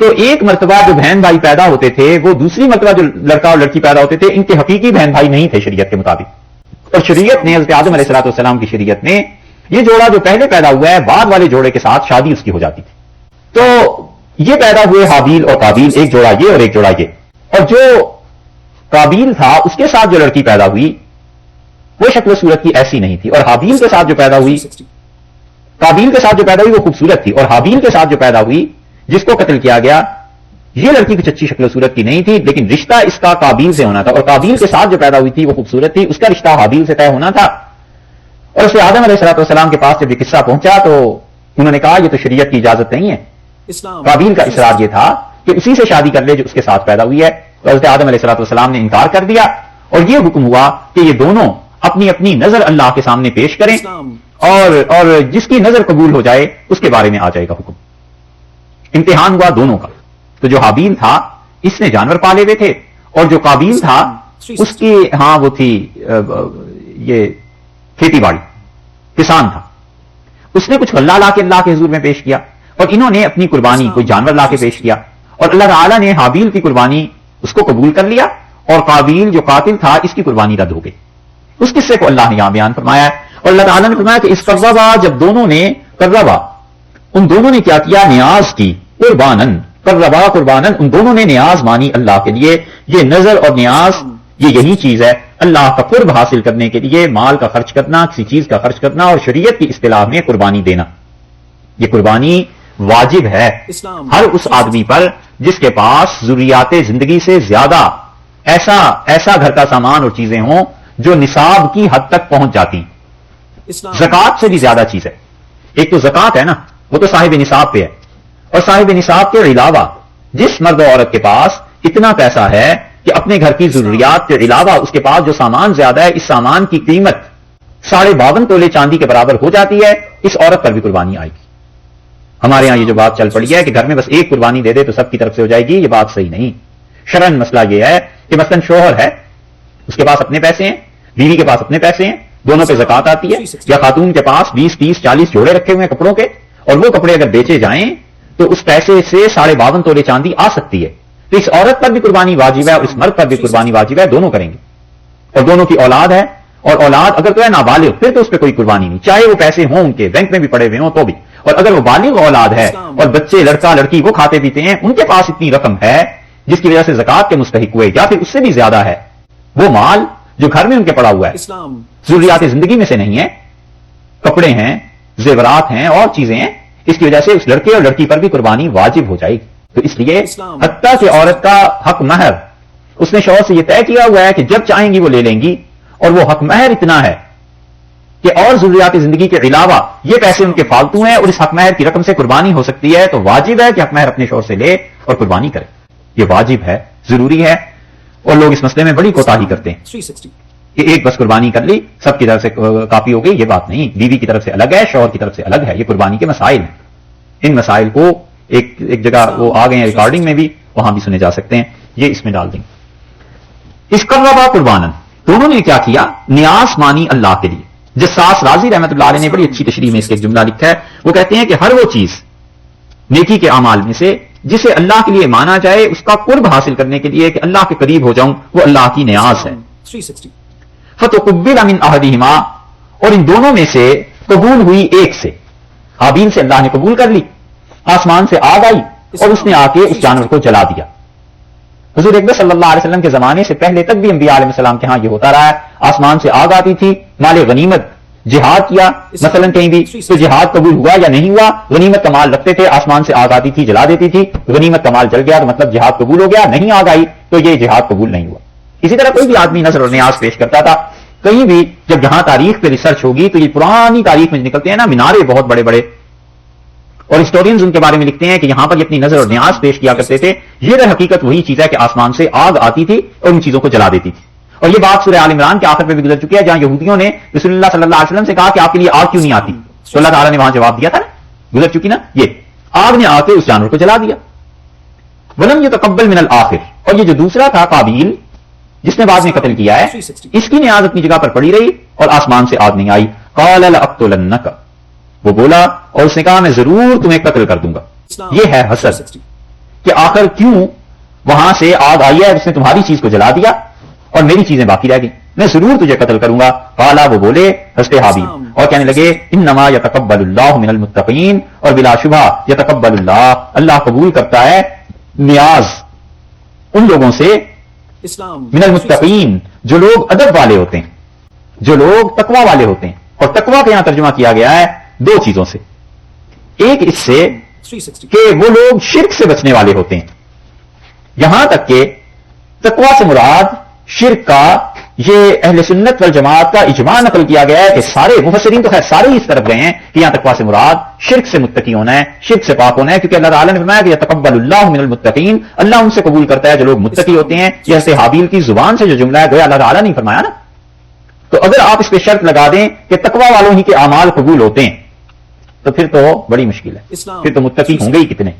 تو ایک مرتبہ جو بہن بھائی پیدا ہوتے تھے وہ دوسری مرتبہ جو لڑکا اور لڑکی پیدا ہوتے تھے ان کے حقیقی بہن بھائی نہیں تھے شریعت کے مطابق. اور شریعت نے حضرت آدم علیہ الصلوۃ والسلام کی شریعت نے یہ جوڑا جو پہلے پیدا ہوا ہے بعد والے جوڑے کے ساتھ شادی اس کی ہو جاتی تھی. تو یہ پیدا ہوئے حابیل اور قابیل, ایک جوڑا یہ اور ایک جوڑا یہ. اور جو قابیل تھا اس کے ساتھ جو لڑکی پیدا ہوئی وہ شکل و صورت کی ایسی نہیں تھی, اور حابیل کے ساتھ جو پیدا ہوئی, قابیل کے ساتھ جو پیدا ہوئی وہ خوبصورت تھی, اور حابیل کے ساتھ جو پیدا ہوئی جس کو قتل کیا گیا یہ لڑکی کچھ اچھی شکل و صورت کی نہیں تھی, لیکن رشتہ اس کا قابیل سے ہونا تھا, اور قابیل کے ساتھ جو پیدا ہوئی تھی وہ خوبصورت تھی, اس کا رشتہ حابیل سے طے ہونا تھا. اور اس سے آدم علیہ الصلوۃ والسلام کے پاس جب یہ قصہ پہنچا تو انہوں نے کہا یہ تو شریعت کی اجازت نہیں ہے. قابیل کا اصرار یہ تھا کہ اسی سے شادی کر لے جو اس کے ساتھ پیدا ہوئی ہے. تو حضرت آدم علیہ الصلوۃ والسلام نے انکار کر دیا, اور یہ حکم ہوا کہ یہ دونوں اپنی اپنی نظر اللہ کے سامنے پیش کریں, اور جس کی نظر قبول ہو جائے اس کے بارے میں آ جائے گا حکم. امتحان ہوا دونوں کا. تو جو حابیل تھا اس نے جانور پالے ہوئے تھے, اور جو قابیل تھا اس کی وہ تھی یہ کھیتی باڑی, کسان تھا. اس نے کچھ غلہ لا کے اللہ کے حضور میں پیش کیا, اور انہوں نے اپنی قربانی کوئی جانور لا کے پیش کیا, اور اللہ تعالیٰ نے حابیل کی قربانی اس کو قبول کر لیا, اور قابیل جو قاتل تھا اس کی قربانی رد ہو گئی. اس قصے کو اللہ نے یہاں بیان فرمایا ہے, اور اللہ تعالیٰ نے فرمایا کہ اس قربا جب دونوں نے قربا ان دونوں نے کیا کیا, نیاز کی, قربانن قربا قربانن, ان دونوں نے نیاز مانی اللہ کے لیے. یہ نظر اور نیاز یہ یہی چیز ہے, اللہ کا قرب حاصل کرنے کے لیے مال کا خرچ کرنا, کسی چیز کا خرچ کرنا, اور شریعت کی اصطلاح میں قربانی دینا. یہ قربانی واجب ہے ہر اس آدمی پر جس کے پاس ضروریات زندگی سے زیادہ ایسا گھر کا سامان اور چیزیں ہوں جو نصاب کی حد تک پہنچ جاتی. زکات سے بھی زیادہ چیز ہے. ایک تو زکات ہے نا, وہ تو صاحب نصاب پہ ہے, اور صاحب نصاب کے علاوہ جس مرد و عورت کے پاس اتنا پیسہ ہے کہ اپنے گھر کی ضروریات کے علاوہ اس کے پاس جو سامان زیادہ ہے, اس سامان کی قیمت 52.5 تولے چاندی کے برابر ہو جاتی ہے, اس عورت پر بھی قربانی آئے گی. ہمارے ہاں یہ جو بات چل پڑی ہے کہ گھر میں بس ایک قربانی دے دے تو سب کی طرف سے ہو جائے گی, یہ بات صحیح نہیں. شرعن مسئلہ یہ ہے کہ مثلا شوہر ہے, اس کے پاس اپنے پیسے ہیں, بیوی کے پاس اپنے پیسے ہیں, دونوں پہ زکات آتی ہے, یا خاتون کے پاس 20 30 40 جوڑے رکھے ہوئے ہیں کپڑوں کے, اور وہ کپڑے اگر بیچے جائیں تو اس پیسے سے 52.5 تولے چاندی آ سکتی ہے. تو اس عورت پر بھی قربانی واجب ہے, اور اس مرد پر بھی قربانی واجب ہے, دونوں کریں گے. اور دونوں کی اولاد ہے, اور اولاد اگر تو ہے نابالغ پھر تو اس پہ کوئی قربانی نہیں, چاہے وہ پیسے ہوں ان کے بینک میں بھی پڑے ہوئے ہوں تو بھی. اور اگر وہ بالغ اولاد ہے اور بچے لڑکا لڑکی وہ کھاتے پیتے ہیں, ان کے پاس اتنی رقم ہے جس کی وجہ سے زکات کے مستحق ہوئے, یا پھر اس سے بھی زیادہ ہے, وہ مال جو گھر میں ان کے پڑا ہوا ہے ضروریات زندگی میں سے نہیں ہے, کپڑے ہیں, زیورات ہیں, اور چیزیں ہیں, اس کی وجہ سے اس لڑکے اور لڑکی پر بھی قربانی واجب ہو جائے گی. تو اس لیے حتیٰ کہ عورت کا حق مہر اس نے شوہر سے یہ طے کیا ہوا ہے کہ جب چاہیں گی وہ لے لیں گی, اور وہ حق مہر اتنا ہے کہ اور ضروریات زندگی کے علاوہ یہ پیسے ان کے فالتو ہیں, اور اس حق مہر کی رقم سے قربانی ہو سکتی ہے, تو واجب ہے کہ حق مہر اپنے شوہر سے لے اور قربانی کرے. یہ واجب ہے, ضروری ہے, اور لوگ اس مسئلے میں بڑی کوتاہی کرتے ہیں کہ ایک بس قربانی کر لی سب کی طرف سے کافی ہو گئی. یہ بات نہیں, بیوی کی طرف سے الگ ہے, شوہر کی طرف سے الگ ہے. یہ قربانی کے مسائل ہیں, ان مسائل کو ایک جگہ وہ آ گئے ہیں ریکارڈنگ میں بھی, وہاں بھی سنے جا سکتے ہیں, یہ اس میں ڈال دیں. اس قربا قربانن دونوں نے کیا کیا, نیاز مانی اللہ کے لیے. جساس راضی رحمۃ اللہ علیہ نے بڑی اچھی تشریح میں اس کے ایک جملہ لکھا ہے. وہ کہتے ہیں کہ ہر وہ چیز نیکی کے اعمال میں سے جسے اللہ کے لیے مانا جائے, اس کا قرب حاصل کرنے کے لیے کہ اللہ کے قریب ہو جاؤں, وہ اللہ کی نیاز ہے. فتقبل من احدہما, اور ان دونوں میں سے قبول ہوئی ایک سے. حابیل سے اللہ نے قبول کر لی, آسمان سے آگ آئی, اور اس نے آ کے اس جانور کو جلا دیا. حضور اکبر صلی اللہ علیہ وسلم کے زمانے سے پہلے تک بھی انبیاء علیہ السلام کے ہاں یہ ہوتا رہا ہے. آسمان سے آگ آتی تھی, مال غنیمت, جہاد کیا مثلا کہیں بھی تو جہاد قبول ہوا یا نہیں ہوا, غنیمت کا مال رکھتے تھے, آسمان سے آگ آتی تھی جلا دیتی تھی, غنیمت کا مال جل گیا تو مطلب جہاد قبول ہو گیا, نہیں آگ آئی تو یہ جہاد قبول نہیں ہوا. اسی طرح کوئی بھی آدمی نظر اور نیاز پیش کرتا تھا. کہیں بھی جب جہاں تاریخ پہ ریسرچ ہوگی تو یہ پرانی تاریخ میں نکلتے ہیں نا مینارے بہت بڑے بڑے, اور ہسٹورینز ان کے بارے میں لکھتے ہیں کہ یہاں پر یہ اپنی نظر اور نیاز پیش کیا کرتے تھے. یہ در حقیقت وہی چیز ہے کہ آسمان سے آگ آتی تھی اور ان چیزوں کو جلا دیتی تھی. اور یہ بات سورہ آل عمران کے آخر پہ بھی گزر چکی ہے, جہاں یہودیوں نے رسول اللہ صلی اللہ علیہ وسلم سے کہا کہ آپ کے لیے آگ کیوں نہیں آتی, تو اللہ تعالیٰ نے وہاں جواب دیا تھا نا, گزر چکی نا, یہ آگ نے آ کے اس جانور کو جلا دیا. ولم یتقبل من الآخر, اور یہ جو دوسرا تھا قابیل جس نے بعد میں قتل کیا ہے, اس کی نیاز اپنی جگہ پر پڑی رہی اور آسمان سے آگ نہیں آئی. قال لأقتلنک, وہ بولا اور اس نے کہا میں ضرور تمہیں قتل کر دوں گا. یہ ہے حسد کہ آخر کیوں وہاں سے آگ آئی ہے، اس نے تمہاری چیز کو جلا دیا اور میری چیزیں باقی رہ گئی، میں ضرور تجھے قتل کروں گا۔ قالا، وہ بولے حضرت حابیل، اور کہنے لگے انما یتقبل اللہ من المتقین، اور بلا شبہ یتقبل اللہ، اللہ قبول کرتا ہے نیاز ان لوگوں سے من المتقین جو لوگ ادب والے ہوتے ہیں، جو لوگ تقوی والے ہوتے ہیں۔ اور تقوی کا یہاں ترجمہ کیا گیا ہے دو چیزوں سے، ایک اس سے کہ وہ لوگ شرک سے بچنے والے ہوتے ہیں، یہاں تک کہ تقوی سے مراد شرک کا یہ اہل سنت والجماعت کا اجماع نقل کیا گیا ہے کہ سارے مفسرین تو خیر سارے ہی اس طرف گئے ہیں کہ یہاں تقوی سے مراد شرک سے متقی ہونا ہے، شرک سے پاک ہونا ہے، کیونکہ اللہ تعالیٰ نے فرمایا کہ یتقبل اللہ من المتقین، اللہ ان سے قبول کرتا ہے جو لوگ متقی ہوتے ہیں۔ جیسے حابیل کی زبان سے جو جملہ ہے گویا اللہ تعالیٰ نے فرمایا نا، تو اگر آپ اس پہ شرط لگا دیں کہ تقوی والوں ہی کے اعمال قبول ہوتے ہیں تو پھر تو بڑی مشکل ہے، پھر تو متقی ہوں گے ہی کتنے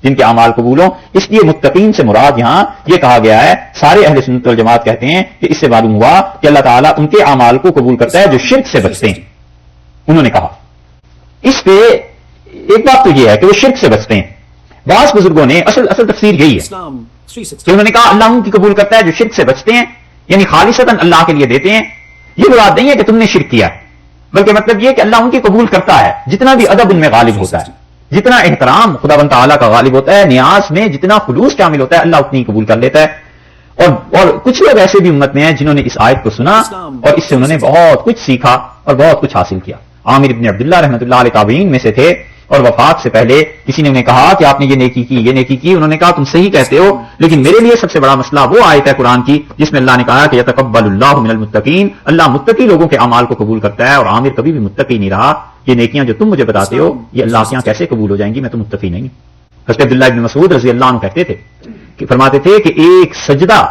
جن کے اعمال قبول ہوں۔ اس لیے متقین سے مراد یہاں یہ کہا گیا ہے، سارے اہل سنت والجماعت کہتے ہیں کہ اس سے معلوم ہوا کہ اللہ تعالیٰ ان کے اعمال کو قبول کرتا ہے جو شرک سے بچتے ہیں۔ انہوں نے کہا اس پہ ایک بات تو یہ ہے کہ وہ شرک سے بچتے ہیں، بعض بزرگوں نے اصل تفسیر یہی ہے کہ انہوں نے کہا اللہ ان کی قبول کرتا ہے جو شرک سے بچتے ہیں، یعنی خالصتاً اللہ کے لیے دیتے ہیں۔ یہ مراد نہیں ہے کہ تم نے شرک کیا، بلکہ مطلب یہ کہ اللہ ان کی قبول کرتا ہے، جتنا بھی ادب ان میں غالب ہوتا ہے، جتنا احترام خدا بند تعالیٰ کا غالب ہوتا ہے، نیاز میں جتنا خلوص شامل ہوتا ہے، اللہ اتنی قبول کر لیتا ہے۔ اور کچھ لوگ ایسے بھی امت میں ہیں جنہوں نے اس آیت کو سنا اور اس سے انہوں نے بہت کچھ سیکھا اور بہت کچھ حاصل کیا۔ عامر ابن عبداللہ رحمۃ اللہ علیہ تابعین میں سے تھے، اور وفات سے پہلے کسی نے انہیں کہا کہ آپ نے یہ نیکی کی، یہ نیکی کی، انہوں نے کہا تم صحیح کہتے ہو، لیکن میرے لیے سب سے بڑا مسئلہ وہ آیت ہے قرآن کی جس میں اللہ نے کہا کہ یتقبل اللہ من المتقین، اللہ متقی لوگوں کے اعمال کو قبول کرتا ہے، اور عامر کبھی بھی متقی نہیں رہا۔ یہ نیکیاں جو تم مجھے بتاتے ہو یہ اللہ کے یہاں کیسے قبول ہو جائیں گی، میں تو متقی نہیں ہوں۔ حضرت عبداللہ ابن مسعود رضی اللہ عنہ کہتے تھے کہ فرماتے تھے کہ ایک سجدہ،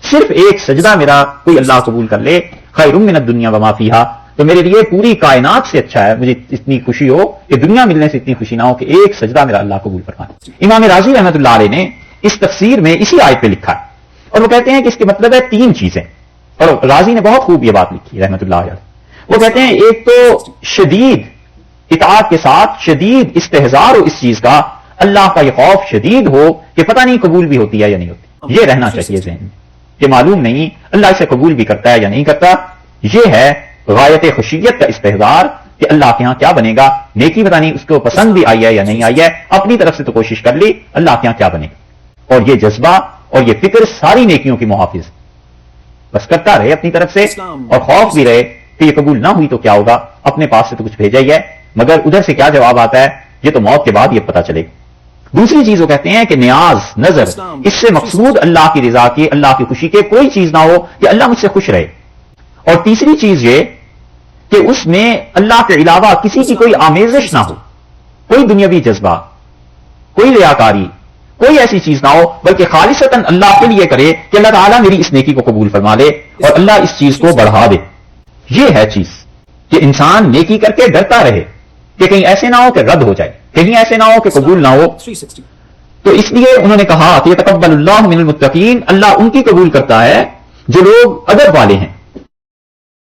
صرف ایک سجدہ میرا کوئی اللہ قبول کر لے، خیر من الدنیا وما فیہا، تو میرے لیے پوری کائنات سے اچھا ہے، مجھے اتنی خوشی ہو کہ دنیا ملنے سے اتنی خوشی نہ ہو کہ ایک سجدہ میرا اللہ قبول فرما دے۔ امام راضی رحمۃ اللہ علیہ نے اس تفسیر میں اسی آیت پہ لکھا ہے، اور وہ کہتے ہیں کہ اس کے مطلب ہے تین چیزیں، اور راضی نے بہت خوب یہ بات لکھی رحمۃ اللہ علیہ۔ وہ کہتے ہیں ایک تو شدید اطاعت کے ساتھ شدید استحضار ہو اس چیز کا، اللہ کا یہ خوف شدید ہو کہ پتہ نہیں قبول بھی ہوتی ہے یا نہیں ہوتی، یہ رہنا چاہیے ذہن میں کہ معلوم نہیں اللہ اسے قبول بھی کرتا ہے یا نہیں کرتا۔ یہ ہے غایت خشیت کا استحضار کہ اللہ کے ہاں کیا بنے گا، نیکی پتہ نہیں اس کو پسند بھی آئی ہے یا نہیں آئی ہے، اپنی طرف سے تو کوشش کر لی، اللہ کے ہاں کیا بنے گا۔ اور یہ جذبہ اور یہ فکر ساری نیکیوں کی محافظ، بس کرتا رہے اپنی طرف سے، اور خوف بھی رہے کہ یہ قبول نہ ہوئی تو کیا ہوگا، اپنے پاس سے تو کچھ بھیجا ہی ہے، مگر ادھر سے کیا جواب آتا ہے یہ تو موت کے بعد یہ پتہ چلے گا۔ دوسری چیز وہ کہتے ہیں کہ نیاز، نظر، اس سے مقصود اللہ کی رضا کی، اللہ کی خوشی کے کوئی چیز نہ ہو کہ اللہ مجھ سے خوش رہے۔ اور تیسری چیز یہ کہ اس میں اللہ کے علاوہ کسی کی کوئی آمیزش نہ ہو، کوئی دنیاوی جذبہ، کوئی ریاکاری، کوئی ایسی چیز نہ ہو، بلکہ خالصتاً اللہ کے لیے کرے کہ اللہ تعالیٰ میری اس نیکی کو قبول فرما لے اور اللہ اس چیز کو بڑھا دے۔ یہ ہے چیز کہ انسان نیکی کر کے ڈرتا رہے کہ کہیں ایسے نہ ہو کہ رد ہو جائے، کہیں ایسے نہ ہو کہ قبول نہ ہو۔ تو اس لیے انہوں نے کہا کہ یتقبل اللہ من المتقین، اللہ ان کی قبول کرتا ہے جو لوگ ادب والے ہیں،